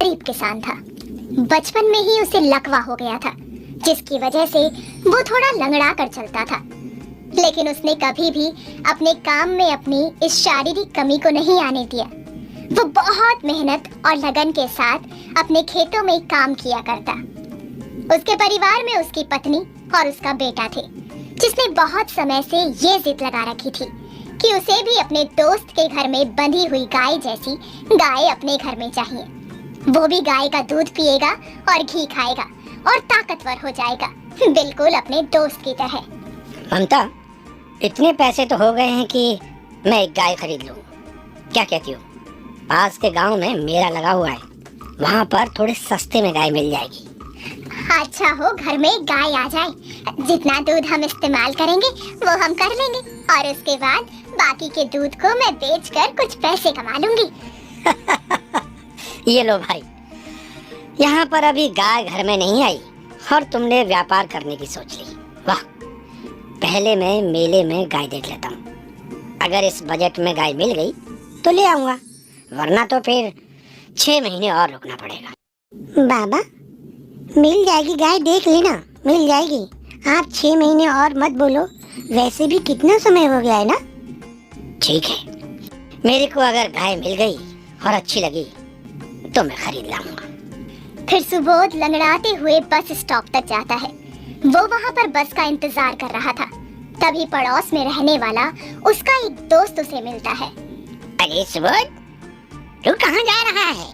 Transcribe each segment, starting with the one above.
गरीब किसान था। बचपन में ही उसे लकवा हो गया था, जिसकी वजह से वो थोड़ा लंगड़ा कर चलता था। लेकिन उसने कभी भी अपने काम में अपनी इस शारीरिक कमी को नहीं आने दिया। वो बहुत मेहनत और लगन के साथ अपने खेतों में काम किया करता। उसके परिवार में उसकी पत्नी और उसका बेटा थे, जिसने बहुत समय से ये जिद लगा रखी थी कि उसे भी अपने दोस्त के घर में बंधी हुई गाय जैसी गाय अपने घर में चाहिए। वो भी गाय का दूध पिएगा और घी खाएगा और ताकतवर हो जाएगा, बिल्कुल अपने दोस्त की तरह। ममता, इतने पैसे तो हो गए हैं कि मैं एक गाय खरीद लूं। क्या कहती हो? पास के गांव में मेला लगा हुआ है, वहाँ पर थोड़े सस्ते में गाय मिल जाएगी। अच्छा हो घर में गाय आ जाए, जितना दूध हम इस्तेमाल करेंगे वो हम कर लेंगे और उसके बाद बाकी के दूध को मैं बेचकर कुछ पैसे कमा लूंगी। ये लो भाई, यहाँ पर अभी गाय घर में नहीं आई और तुमने व्यापार करने की सोच ली। वाह, पहले मैं मेले में गाय देख लेता हूँ। अगर इस बजट में गाय मिल गई तो ले आऊंगा, वरना तो फिर 6 महीने और रुकना पड़ेगा। बाबा, मिल जाएगी गाय, देख लेना, मिल जाएगी। आप 6 महीने और मत बोलो, वैसे भी कितना समय हो गया है ना। ठीक है, मेरे को अगर गाय मिल गई और अच्छी लगी तो मैं खरीद लाऊंगा। फिर सुबोध लंगड़ाते हुए बस स्टॉप तक जाता है। वो वहाँ पर बस का इंतजार कर रहा था। तभी पड़ोस में रहने वाला उसका एक दोस्त उसे मिलता है। अरे सुबोध, तू कहाँ जा रहा है?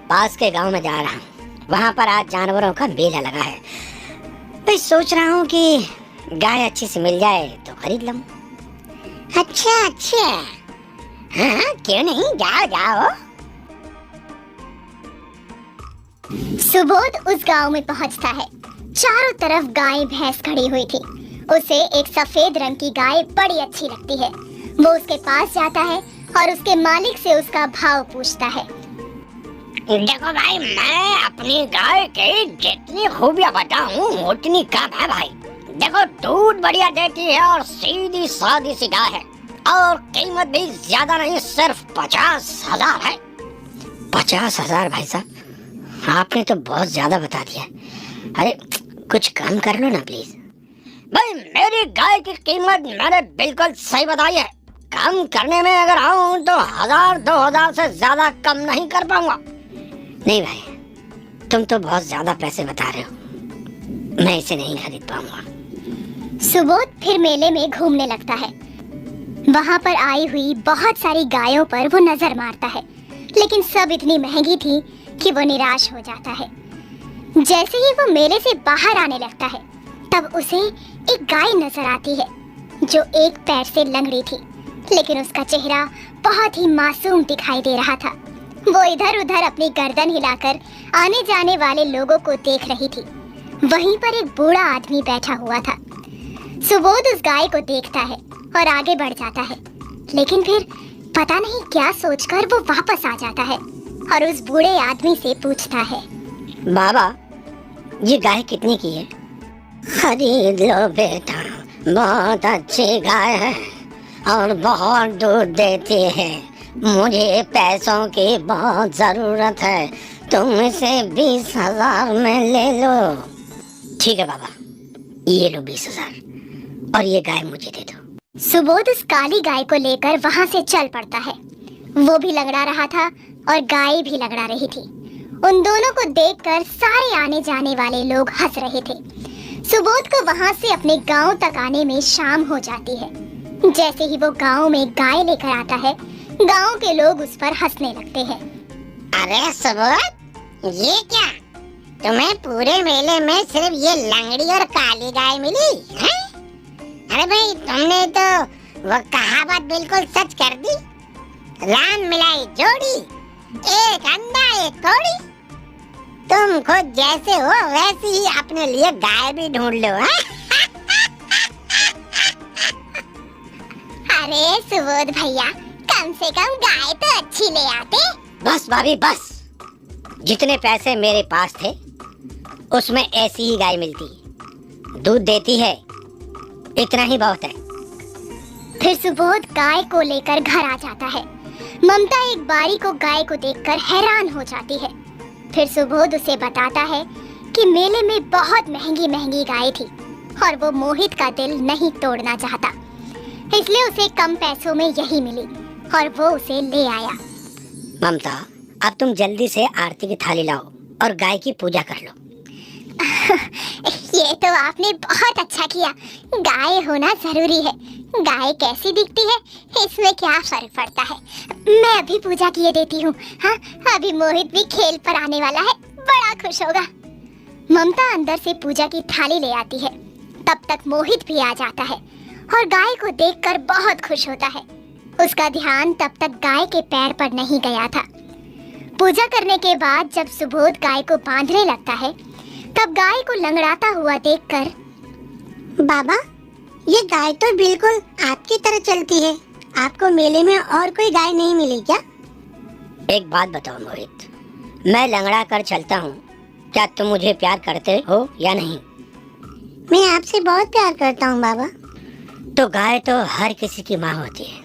पास के गांव में जा रहा हूँ, वहाँ पर आज जानवरों का मेला लगा है। मैं सोच रहा हूँ कि गाय अच्छी से मिल जाए तो खरीद लूं। अच्छा अच्छा, हाँ क्यों नहीं, जाओ जाओ। सुबोध उस गांव में पहुंचता है। चारों तरफ गाय भैंस खड़ी हुई थी। उसे एक सफेद रंग की गाय बड़ी अच्छी लगती है। वो उसके पास जाता है और उसके मालिक से उसका भाव पूछता है। देखो भाई, मैं अपनी गाय की जितनी खूबियां बताऊं उतनी कम है भाई। देखो, दूध बढ़िया देती है और सीधी सादी सी गाय है और कीमत भी ज्यादा नहीं, सिर्फ 50,000 है। 50,000 भाई साहब, आपने तो बहुत ज्यादा बता दिया। अरे कुछ कम कर लो ना प्लीज। भाई, मेरी गाय की कीमत मैंने बिल्कुल सही बताई है। कम करने में अगर आऊं तो 1,000-2,000 से ज्यादा कम नहीं कर पाऊंगा। नहीं भाई, तुम तो बहुत ज्यादा पैसे बता रहे हो, मैं इसे नहीं खरीद पाऊंगा। सुबोध फिर मेले में घूमने लगता है। वहाँ पर आई हुई बहुत सारी गायों पर वो नजर मारता है, लेकिन सब इतनी महंगी थी कि वो निराश हो जाता है। जैसे ही वो मेले से बाहर आने लगता है, तब उसे एक गाय नजर आती है जो एक पैर से लंगड़ी थी, लेकिन उसका चेहरा बहुत ही मासूम दिखाई दे रहा था। वो इधर उधर अपनी गर्दन हिलाकर आने जाने वाले लोगों को देख रही थी। वहीं पर एक बूढ़ा आदमी बैठा हुआ था। सुबोध उस गाय को देखता है और आगे बढ़ जाता है, लेकिन फिर पता नहीं क्या सोचकर वो वापस आ जाता है और उस बूढ़े आदमी से पूछता है। बाबा, ये गाय कितने की है? खरीद लो बेटा, बहुत अच्छी गाय है और बहुत दूध देती है। मुझे पैसों की बहुत जरूरत है, तुम इसे 20,000 में ले लो। ठीक है बाबा, ये लो 20,000 और ये गाय मुझे दे दो। सुबोध उस काली गाय को लेकर वहाँ से चल पड़ता है। वो भी लंगड़ा रहा था और गाय भी लंगड़ा रही थी। उन दोनों को देखकर सारे आने जाने वाले लोग हंस रहे थे। सुबोध को वहाँ से अपने गांव तक आने में शाम हो जाती है। जैसे ही वो गांव में गाय लेकर आता है, गांव के लोग उस पर हंसने लगते हैं। अरे सुबोध, ये क्या, तुम्हें पूरे मेले में सिर्फ ये लंगड़ी और काली गाय मिली है? अरे भाई, तुमने तो वो कहावत बिल्कुल सच कर दी। रान मिलाई जोड़ी, एक अंडा एक कौड़ी। तुम खुद जैसे हो वैसे ही अपने लिए गाय भी ढूंढ लो। अरे सुबोध भैया, कम से कम गाय तो अच्छी ले आते। बस भाभी बस, जितने पैसे मेरे पास थे उसमें ऐसी ही गाय मिलती, दूध देती है, इतना ही बहुत है। फिर सुबोध गाय को लेकर घर आ जाता है। ममता एक बारी को गाय को देखकर हैरान हो जाती है। फिर सुबोध उसे बताता है कि मेले में बहुत महंगी महंगी गाय थी और वो मोहित का दिल नहीं तोड़ना चाहता, इसलिए उसे कम पैसों में यही मिली और वो उसे ले आया। ममता, अब तुम जल्दी से आरती की थाली लाओ और गाय की पूजा कर लो। ये तो आपने बहुत अच्छा किया। गाय होना जरूरी है। गाय कैसी दिखती है इसमें क्या फर्क पड़ता है। मैं अभी पूजा किए देती हूँ। हाँ, अभी मोहित भी खेल पर आने वाला है, बड़ा खुश होगा। ममता अंदर से पूजा की थाली ले आती है। तब तक मोहित भी आ जाता है और गाय को देखकर बहुत खुश होता है। उसका ध्यान तब तक गाय के पैर पर नहीं गया था। पूजा करने के बाद जब सुबोध गाय को बांधने लगता है, तब गाय को लंगड़ाता हुआ देखकर, बाबा, ये गाय तो बिल्कुल आपकी तरह चलती है। आपको मेले में और कोई गाय नहीं मिली क्या? एक बात बताओ मोहित, मैं लंगड़ा कर चलता हूँ, क्या तुम मुझे प्यार करते हो या नहीं? मैं आपसे बहुत प्यार करता हूँ बाबा। तो गाय तो हर किसी की माँ होती है,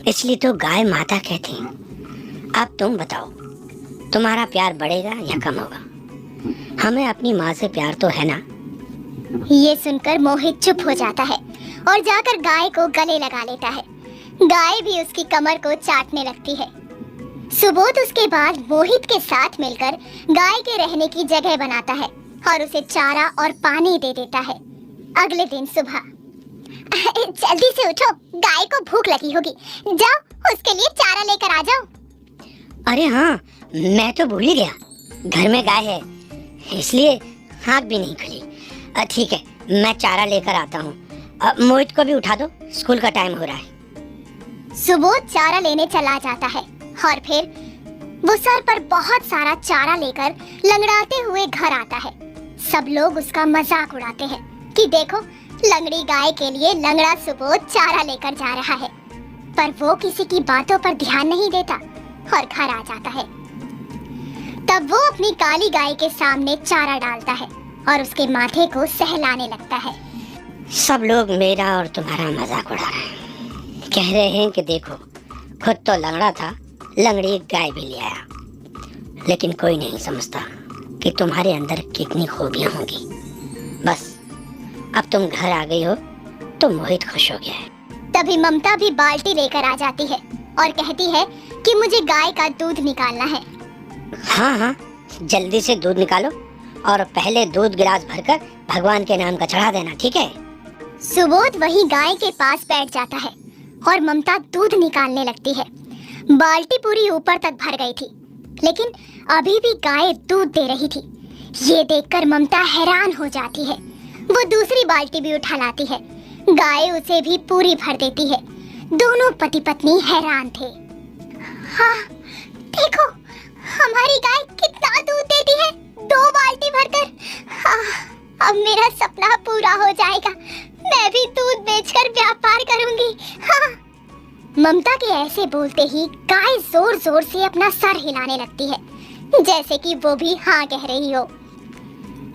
इसलिए तो गाय माता कहती हैं। अब तुम बताओ, तुम्हारा प्यार बढ़ेगा या कम होगा? हमें अपनी माँ से प्यार तो है ना? ये सुनकर मोहित चुप हो जाता है और जाकर गाय को गले लगा लेता है। गाय भी उसकी कमर को चाटने लगती है। सुबोध उसके बाद मोहित के साथ मिलकर गाय के रहने की जगह बनाता है और उसे चारा और पानी दे देता है। अगले दिन सुबह, जल्दी से उठो, गाय को भूख लगी होगी, जाओ उसके लिए चारा लेकर आ जाओ। अरे हाँ, मैं तो भूल ही गया, घर में गाय है, इसलिए आँख भी नहीं खुली। ठीक है, मैं चारा लेकर आता हूँ। मोहित को भी उठा दो, स्कूल का टाइम हो रहा है। सुबोध चारा लेने चला जाता है और फिर वो सर पर बहुत सारा चारा लेकर लंगड़ाते हुए घर आता है। सब लोग उसका मजाक उड़ाते हैं कि देखो, लंगड़ी गाय के लिए लंगड़ा सुबोध चारा लेकर जा रहा है, पर वो किसी की बातों पर ध्यान नहीं देता और घर आ जाता है। तब वो अपनी काली गाय के सामने चारा डालता है और उसके माथे को सहलाने लगता है। सब लोग मेरा और तुम्हारा मजाक उड़ा रहे हैं, कह रहे हैं कि देखो, खुद तो लंगड़ा था, लंगड़ी गाय भी ले आया, लेकिन कोई नहीं समझता कि तुम्हारे अंदर कितनी खूबियां होंगी। बस अब तुम घर आ गई हो तो मोहित खुश हो गया है। तभी ममता भी बाल्टी लेकर आ जाती है और कहती है कि मुझे गाय का दूध निकालना है। हाँ हाँ, जल्दी से दूध निकालो और पहले दूध गिलास भरकर भगवान के नाम का चढ़ा देना, ठीक है? सुबोध वही गाय के पास बैठ जाता है और ममता दूध निकालने लगती है। बाल्टी पूरी ऊपर तक भर गई थी, लेकिन अभी भी गाय दूध दे रही थी। ये देखकर ममता हैरान हो जाती है। वो दूसरी बाल्टी भी उठा लाती है, गाय उसे भी पूरी भर देती है। दोनों पति पत्नी हैरान थे। हाँ, देखो, हमारी गाय कितना दूध देती है, 2 बाल्टी भरकर। हाँ, अब मेरा सपना पूरा हो जाएगा, मैं भी दूध बेचकर व्यापार करूंगी। हाँ। ममता के ऐसे बोलते ही गाय जोर जोर से अपना सर हिलाने लगती है, जैसे कि वो भी हाँ कह रही हो।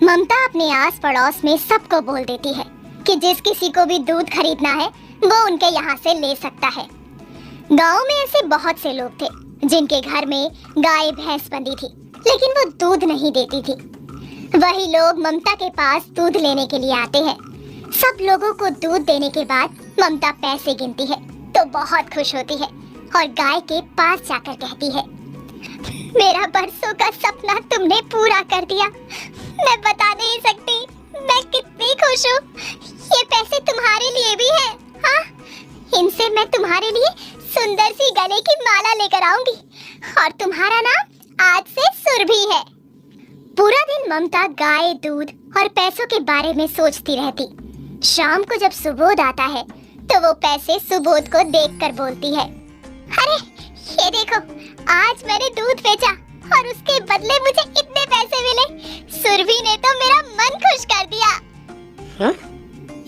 ममता अपने आस पड़ोस में सबको बोल देती है कि जिस किसी को भी दूध खरीदना है वो उनके यहाँ से ले सकता है। गांव में ऐसे बहुत से लोग थे जिनके घर में गाय भैंस बंधी थी, लेकिन वो दूध नहीं देती थी। वही लोग ममता के पास दूध लेने के लिए आते हैं। सब लोगों को दूध देने के बाद ममता पैसे गिनती है तो बहुत खुश होती है और गाय के पास जाकर कहती है, मेरा बरसों का सपना तुमने पूरा कर दिया। मैं बता नहीं सकती मैं कितनी खुश हूँ। ये पैसे तुम्हारे लिए भी हैं। हाँ, इनसे मैं तुम्हारे लिए सुंदर सी गले की माला लेकर आऊंगी और तुम्हारा नाम आज से सुरभि है। पूरा दिन ममता गाय, दूध और पैसों के बारे में सोचती रहती। शाम को जब सुबोध आता है तो वो पैसे सुबोध को देखकर बोलती है, अरे ये देखो, आज मैंने दूध बेचा और उसके बदले मुझे इतने पैसे मिले। सुरभि ने तो मेरा मन खुश कर दिया। हाँ?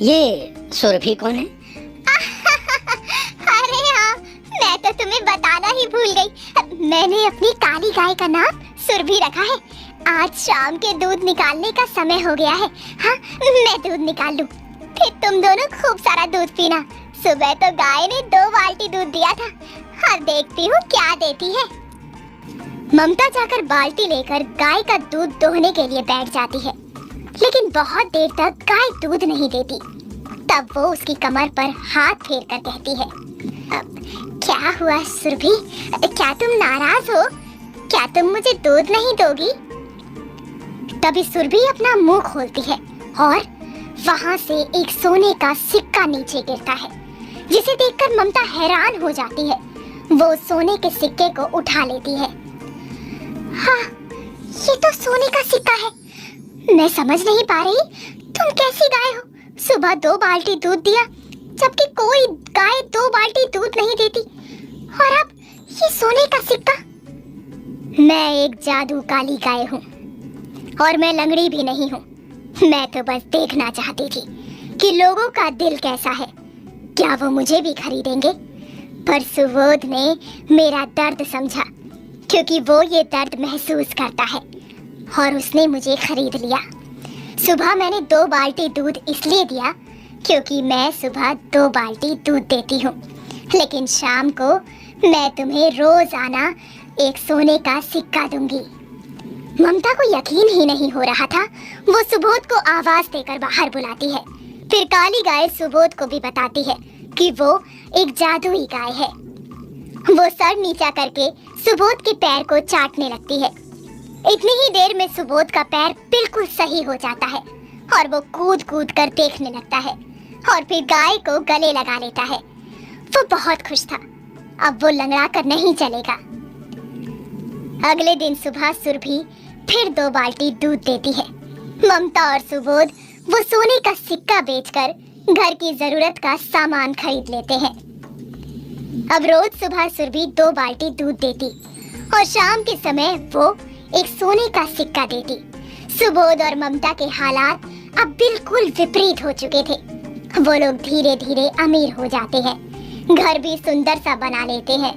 ये सुरभि कौन है? अरे हाँ, मैं तो तुम्हें बताना ही भूल गई। मैंने अपनी काली गाय का नाम सुरभि रखा है। आज शाम के दूध निकालने का समय हो गया है। हाँ, मैं दूध निकाल लूं, फिर तुम दोनों खूब सारा दूध पीना। सुबह तो गाय ने 2 बाल्टी दूध दिया था, और देखती हूँ क्या देती है। ममता जाकर बाल्टी लेकर गाय का दूध दोहने के लिए बैठ जाती है, लेकिन बहुत देर तक गाय दूध नहीं देती। तब वो उसकी कमर पर हाथ फेर कर कहती है, क्या हुआ सुरभि, क्या तुम नाराज हो? क्या तुम मुझे दूध नहीं दोगी? तभी सुरभि अपना मुंह खोलती है और वहां से एक सोने का सिक्का नीचे गिरता है, जिसे देखकर ममता हैरान हो जाती है। वो सोने के सिक्के को उठा लेती है। हाँ, ये तो सोने का सिक्का है। मैं समझ नहीं पा रही तुम कैसी गाय हो। सुबह 2 बाल्टी दूध दिया, जबकि कोई गाय 2 बाल्टी दूध नहीं देती, और अब ये सोने का सिक्का। मैं एक जादू काली गाय हूँ और मैं लंगड़ी भी नहीं हूँ। मैं तो बस देखना चाहती थी कि लोगों का दिल कैसा है, क्या वो मुझे भी खरीदेंगे। पर सुबोध ने मेरा दर्द समझा, क्योंकि वो ये दर्द महसूस करता है, और उसने मुझे खरीद लिया। सुबह मैंने 2 बाल्टी दूध इसलिए दिया क्योंकि मैं सुबह 2 बाल्टी दूध देती हूँ, लेकिन शाम को मैं तुम्हें रोजाना एक सोने का सिक्का दूंगी। ममता को यकीन ही नहीं हो रहा था। वो सुबोध को आवाज देकर बाहर बुलाती है। फिर काली गाय सुबोध को भी बताती है कि वो एक जादुई गाय है। वो सर नीचा करके सुबोध के पैर को चाटने लगती है। इतनी ही देर में सुबोध का पैर बिल्कुल सही हो जाता है और वो कूद कूद कर देखने लगता है और फिर गाय को गले लगा लेता है। वो बहुत खुश था, अब वो लंगड़ा कर नहीं चलेगा। अगले दिन सुबह सुरभि फिर 2 बाल्टी दूध देती है। ममता और सुबोध वो सोने का सिक्का बेचकर घर की जरूरत का सामान खरीद लेते हैं। अब रोज सुबह सुरभि 2 बाल्टी दूध देती और शाम के समय वो एक सोने का सिक्का देती। सुबोध और ममता के हालात अब बिल्कुल विपरीत हो चुके थे। वो लोग धीरे धीरे अमीर हो जाते हैं, घर भी सुंदर सा बना लेते हैं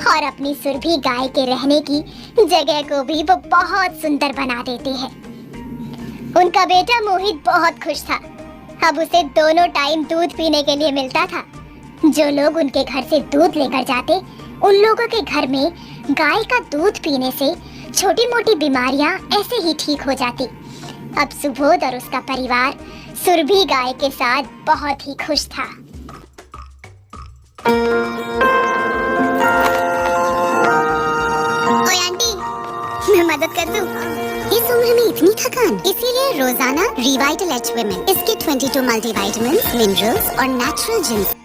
और अपनी सुरभि गाय के रहने की जगह को भी वो बहुत सुंदर बना देते हैं। उनका बेटा मोहित बहुत खुश था। अब उसे दोनों टाइम दूध पीने के लिए मिलता था। जो लोग उनके घर से दूध लेकर जाते, उन लोगों के घर में गाय का दूध पीने से छोटी मोटी बीमारियां ऐसे ही ठीक हो जाती। अब सुबोध और उसका परिवार सुरभि गाय के साथ बहुत ही खुश था। ओए आंटी, मैं मदद कर दूं? इस उम्र में इतनी थकान, इसीलिए रोजाना रिवाइटल एच विमेन, इसके 22 मल्टीविटामिन्स, मिनरल्स और नेचुरल जिंक